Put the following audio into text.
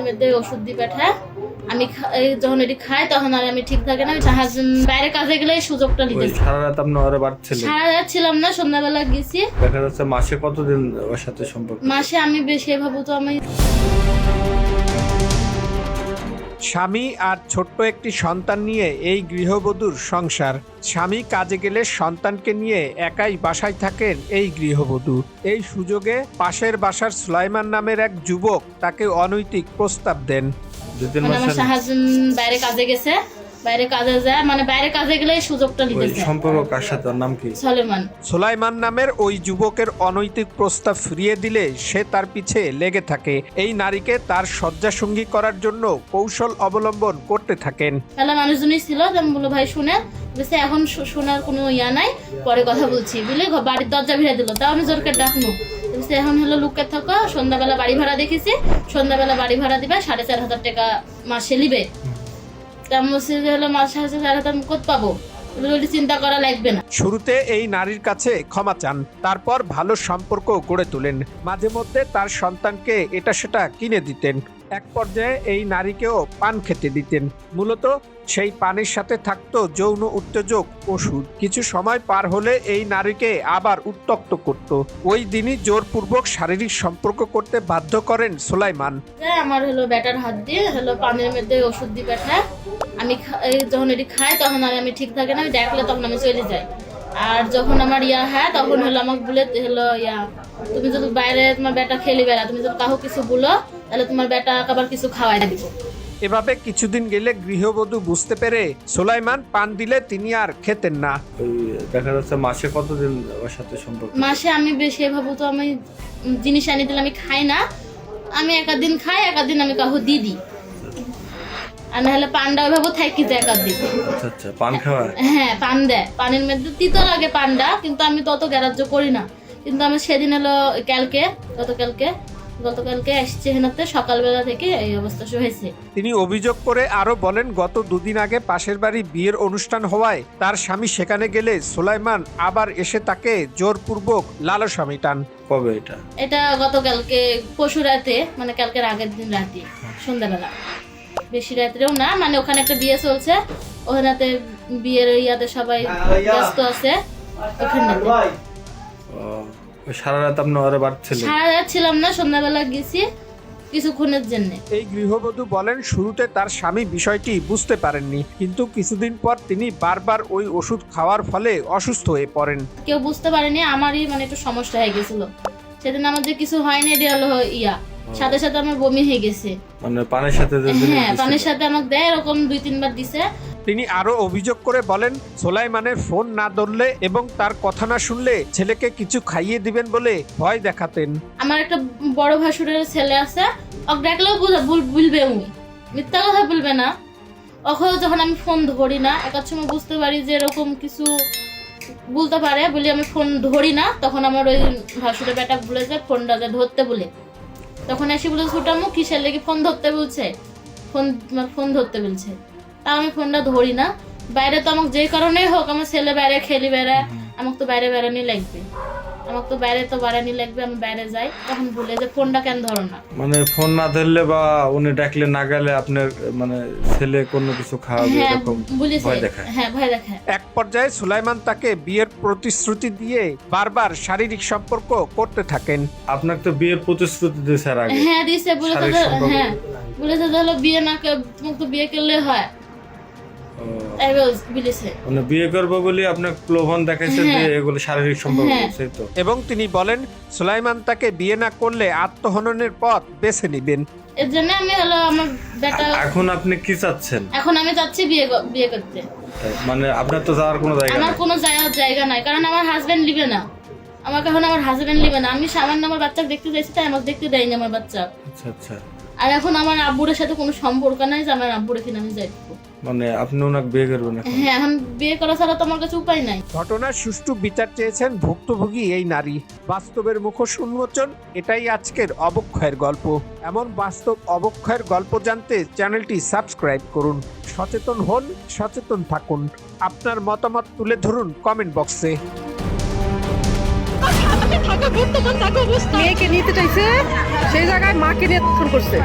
মধ্যে ওষুধ দিয়ে পাঠায়। আমি যখন এটি খাই তখন আর আমি ঠিক থাকে না। হাজবেন্ড বাইরে কাজে গেলে এই সুযোগটা নিতে। সারা রাত আপনি ওরে বাড়ছিলেন? সারা রাত ছিলাম না, সন্ধ্যাবেলা গেছি। দেখা যাচ্ছে মাসে কতদিন ওর সাথে সম্পর্ক? মাসে আমি বেশি ভাবো তো আমি। স্বামী আর ছোট্ট একটি সন্তান নিয়ে এই গৃহবধূর সংসার। স্বামী কাজে গেলে সন্তানকে নিয়ে একাই বাসায় থাকেন এই গৃহবধূ। এই সুযোগে পাশের বাসার সুলাইমান নামের এক যুবক তাকে অনৈতিক প্রস্তাব দেন। আমার হাজবেন্ড বাইরে কাজে গেছে, বাইরে কাজে যায়, মানে বাইরে কাজে গেলে এই সুযোগটা নিতে। সম্পর্ক কার সাথে? নাম কি? সুলাইমান নামের ওই যুবকের অনৈতিক প্রস্তাব ফিরিয়ে দিলে সে তার পিছে লেগে থাকে। এই নারীকে তার শয্যাসঙ্গী করার জন্য কৌশল অবলম্বন করতে থাকেন। তাহলে মানুষজনই ছিল, আমি বললো ভাই শুনে বলছে এখন শোনার কোনো ইয়া নাই, পরে কথা বলছি বলে বাড়ির দরজা ভিড়ে দিল। তাও আমি জোরকে ডাকনো এখন হলো লুকে থাকো। সন্ধ্যাবেলা বাড়ি ভাড়া দেখেছি, সন্ধ্যাবেলা বাড়ি ভাড়া দিবে 4,500 টাকা মাসে নিবে। চিন্তা করা লাগবে না। শুরুতে এই নারীর কাছে ক্ষমা চান, তারপর ভালো সম্পর্ক গড়ে তোলেন। মাঝে মধ্যে তার সন্তানকে এটা সেটা কিনে দিতেন। এক পর্যায়ে এই নারীকেও পান খেতে দিতেন। মূলত সেই পানের সাথে থাকতো যৌন উত্তেজক ওষুধ। কিছু সময় পার হলে এই নারীকে আবার উত্ত্যক্ত করত। ওই দিনই জোরপূর্বক শারীরিক সম্পর্ক করতে বাধ্য করেন সুলাইমান। আমার হলো ব্যাটার হাত দিয়ে হলো পানের মধ্যে ওষুধ দিয়ে পাঠায়। আমি যখন এটি খাই তখন আর আমি ঠিক থাকে না, আমি দেখলে তখন আমি চলে যাই। আর যখন আমার ইয়া হয় তখন হলো আমাকে বলে হলো ইয়া তুমি যদি বাইরে তোমার বেটা খেলি বেড়া, তুমি যদি কাহো কিছু বলো তাহলে তোমার বেটা আবার কিছু খাওয়াই দিব। এভাবে কিছুদিন গেলে গৃহবধূ বুঝতে পেরে সুলাইমান পান দিলে তিনি আর খেতেন না। দেখা যাচ্ছে মাসে কতদিন ওর সাথে সম্পর্ক? মাসে আমি বেশি ভাবো তো আমি জিনিস আনি দিলে আমি খাই না। আমি একাদিন খাই, একাদিন আমি কাহো দিদি। আর নাহলে পান্ডা ভাবো থাকি তো একাদিন। আচ্ছা, পান খাওয়া? হ্যাঁ, পান দেয়। পানের মধ্যে তিতো লাগে পান্ডা, কিন্তু আমি তত গ্রাহ্য করি না। কিন্তু আমি সেদিন হলো গতকালকে আসছে হেনাতে, সকালবেলা থেকে এই অবস্থা হয়েছে। তিনি অভিযোগ করে আরো বলেন, গত দুদিন আগে পাশের বাড়ি বিয়ের অনুষ্ঠান হওয়ায় তার স্বামী সেখানে গেলে সুলাইমান আবার এসে তাকে জোরপূর্বক লালসা মেটান। কবে এটা গতকালকে পরশু রাতে, মানে কালকের আগের দিন রাতে সন্ধ্যাবেলা, বেশি রাত্রেও না, মানে ওখানে একটা বিয়ে চলছে, ওখানে বিয়ের ইয়াতে সবাই ব্যস্ত আছে। ওখানে সারা রাত আপনি ওরে বাড়ছিলেন? সারা রাত ছিলাম না, সন্ধ্যাবেলা গেছি কিছুক্ষণের জন্য। এই গৃহবধূ বলেন, শুরুতে তার স্বামী বিষয়টি বুঝতে পারেননি, কিন্তু কিছুদিন পর তিনি বারবার ওই ওষুধ খাওয়ার ফলে অসুস্থ হয়ে পড়েন। কেউ বুঝতে পারেনি, আমারই মানে একটু সমস্যা হয়ে গেছিল সেদিন। আমাদের কিছু হয়নি, এটা হলো ইয়া সাথে সাথে আমার বমি হয়ে গেছে। মানে পানের সাথে? হ্যাঁ, পানের সাথে আমাকে দেয়, এরকম 2-3 বার দিছে। তিনি আরো অভিযোগ করে বলেন, সুলাইমানের ফোন না ধরলে এবং তার কথা না শুনলে ছেলেকে কিছু খাইয়ে দিবেন বলে ভয় দেখাতেন। আমার একটা বড় ভাসুরের ছেলে আছে, ওকে ডাকলেও বলবে, উনি মিথ্যা কথা বলবে না। ওকে যখন আমি ফোন ধরি না, এক সময় বুঝতে পারি যে এরকম কিছু বলতে পারে বলে আমি ফোন ধরি না, তখন আমার ওই ভাসুরের বেটা বলেছে ফোনটা ধরতে বলে। তখন এসে বলে ছোটামু কিসের লেগে ফোন ধরতে বলছে, ফোন ধরতে বলছে। তা আমি ফোনটা ধরি না। বাইরে তো আমাকে যে কারণেই হোক, আমার ছেলে বাইরে খেলি বেড়ায়, আমাকে তো বাইরে বেড়ানি লাগবে, আমি বাইরে যাই। তখন বলে যে ফোনটা কেন ধরো না। মানে ফোন না ধরলে বা উনি ডাকলে না গেলে আপনার মানে ছেলে কোনো কিছু খাওয়াবে এরকম ভয় দেখায়? হ্যাঁ, ভয় দেখায়। এক পর্যায়ে সুলাইমান তাকে বিয়ের প্রতিশ্রুতি দিয়ে বারবার শারীরিক সম্পর্ক করতে থাকেন। আপনাকে তো বিয়ের প্রতিশ্রুতি দিয়েছে আর আগে? হ্যাঁ দিয়েছে, বলেছে হলো বিয়ে না, তোমাকে তো বিয়ে করলে হয়। মানে বিয়ে করবো বলে আপনাকে প্রলোভন দেখাইছে যে এগুলো শারীরিক সম্পর্ক, সেই তো? এবং তিনি বলেন, সুলাইমান তাকে বিয়ে না করলে আত্মহননের পথ বেছে নেবেন। এর জন্য আমি হলো আমার বেটা। এখন আপনি কি চাচ্ছেন? এখন আমি চাচ্ছি বিয়ে করতে। মানে আপনার তো যাওয়ার কোনো জায়গা? আমার কোনো জায়গা নাই, কারণ আমার হাজবেন্ড লিবে না আমাকে। এখন আমার হাজবেন্ড লিবে না। আমি সামান্য আমার বাচ্চাকে দেখতে চাইছি, তাই আমাকে দেখতে দেয়নি আমার বাচ্চা। আচ্ছা। আর এখন আমার আব্বুর সাথে কোনো সম্পর্ক নাই যে আমার আব্বুর এখানে আমি যাই। মানে আপনি ওনাকে বিয়ে করবেন? হ্যাঁ, এখন বিয়ে করা ছাড়া তো আমার কাছে উপায় নাই। ঘটনার সুষ্ঠু বিচার চেয়েছেন ভুক্তভোগী এই নারী। বাস্তবের মুখোশ উন্মোচন, এটাই আজকের অবক্ষয়ের গল্প। এমন বাস্তব অবক্ষয়ের গল্প জানতে চ্যানেলটি সাবস্ক্রাইব করুন। সচেতন হন, সচেতন থাকুন। আপনার মতামত তুলে ধরুন কমেন্ট বক্সে। মেয়েকে নিতে চাইছে, সেই জায়গায় মাকে নিয়ে ফোন করছে।